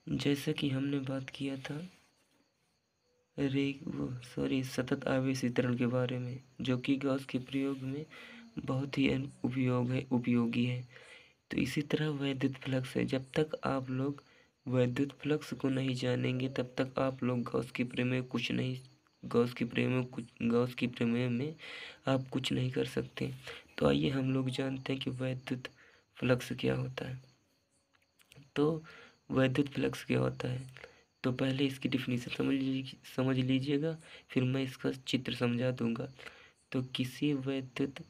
जैसा कि हमने बात किया था सतत आवेश वितरण के बारे में, जो कि गॉस के प्रयोग में बहुत ही उपयोगी है। तो इसी तरह वैद्युत फ्लक्स है। जब तक आप लोग वैद्युत फ्लक्स को नहीं जानेंगे तब तक आप लोग गॉस की प्रमेय में आप कुछ नहीं कर सकते। तो आइए हम लोग जानते हैं कि वैद्युत फ्लक्स क्या होता है। तो वैद्युत फ्लक्स क्या होता है, तो पहले इसकी डिफिनीशन समझ लीजिएगा, फिर मैं इसका चित्र समझा दूंगा। तो किसी वैद्युत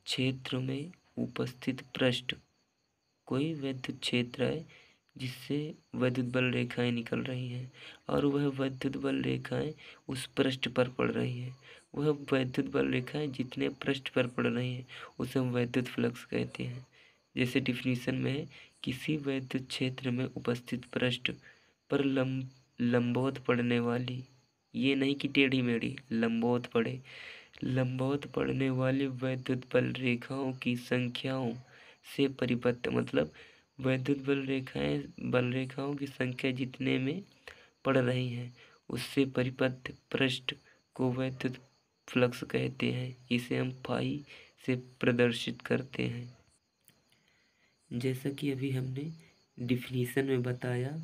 क्षेत्र में उपस्थित पृष्ठ, कोई वैद्युत क्षेत्र है जिससे वैद्युत बल रेखाएं निकल रही हैं और वह वैद्युत बल रेखाएं उस पृष्ठ पर पड़ रही हैं। वह वैद्युत बल रेखाएं जितने पृष्ठ पर पड़ रही हैं उसे हम वैद्युत फ्लक्स कहते हैं। जैसे डिफिनीशन में है, किसी वैद्युत क्षेत्र में उपस्थित पृष्ठ पर लंबवत पड़ने वाली, ये नहीं कि टेढ़ी मेढ़ी, लंबवत पड़ने वाली वैद्युत बल रेखाओं की संख्याओं से परिबद्ध, मतलब वैद्युत बल रेखाओं की संख्या जितने में पड़ रही हैं उससे परिबद्ध पृष्ठ को वैद्युत फ्लक्स कहते हैं। इसे हम फाई से प्रदर्शित करते हैं। जैसा कि अभी हमने डिफिनीशन में बताया,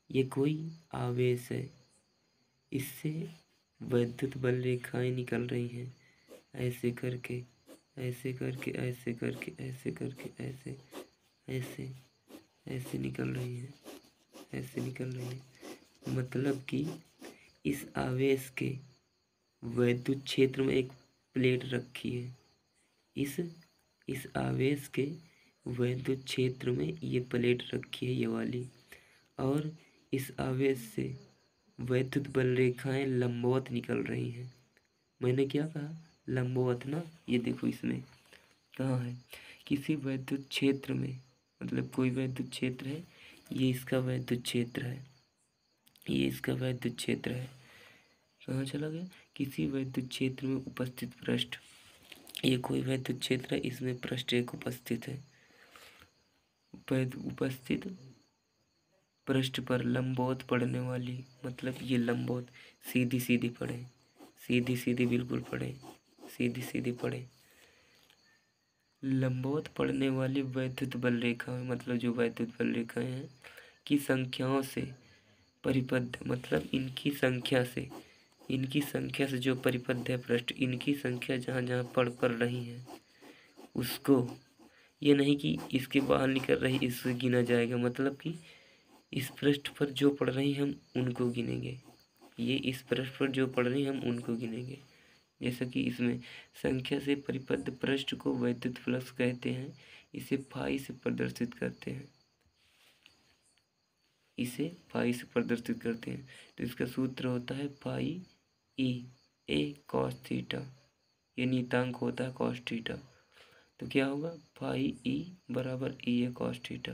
ये कोई आवेश है, इससे वैद्युत बल रेखाएं निकल रही हैं, ऐसे करके ऐसे करके ऐसे करके ऐसे करके ऐसे ऐसे ऐसे निकल रही है। मतलब कि इस आवेश के वैद्युत क्षेत्र में एक प्लेट रखी है। इस आवेश के वैद्युत क्षेत्र में ये प्लेट रखी है, ये वाली, और इस आवेश से वैद्युत बल रेखाएं लंबवत निकल रही हैं। मैंने क्या कहा? लंबवत ना। ये देखो इसमें कहाँ है, किसी वैद्युत क्षेत्र में, मतलब कोई वैद्युत क्षेत्र है, ये इसका वैद्युत क्षेत्र है, ये इसका वैद्युत क्षेत्र है। कहाँ चला गया? किसी वैद्युत क्षेत्र में उपस्थित पृष्ठ, ये कोई वैद्युत क्षेत्र है, इसमें पृष्ठ एक उपस्थित है। उपस्थित पृष्ठ पर लंबवत पड़ने वाली, मतलब ये लंबवत सीधी सीधी पड़े, सीधी सीधी बिल्कुल पड़े, सीधी सीधी पड़े, लंबवत पड़ने वाली वैद्युत बल रेखाएं, मतलब जो वैद्युत बल रेखाएं हैं की संख्याओं से परिबद्ध, मतलब इनकी संख्या से जो परिबद्ध है पृष्ठ, इनकी संख्या जहाँ जहाँ पड़ रही है उसको, ये नहीं कि इसके बाहर निकल रही इससे गिना जाएगा, मतलब कि इस पृष्ठ पर जो पड़ रही हम उनको गिनेंगे, ये इस पृष्ठ पर जो पड़ रही हम उनको गिनेंगे। जैसा कि इसमें संख्या से परिबद्ध पृष्ठ को वैद्युत फ्लक्स कहते हैं। इसे फाई से प्रदर्शित करते हैं, तो इसका सूत्र होता है फाई ई ए कॉस थीटा, ये नियतांक होता है कॉस थीटा। तो क्या होगा? फाई ई बराबर ई ए कॉस थीटा।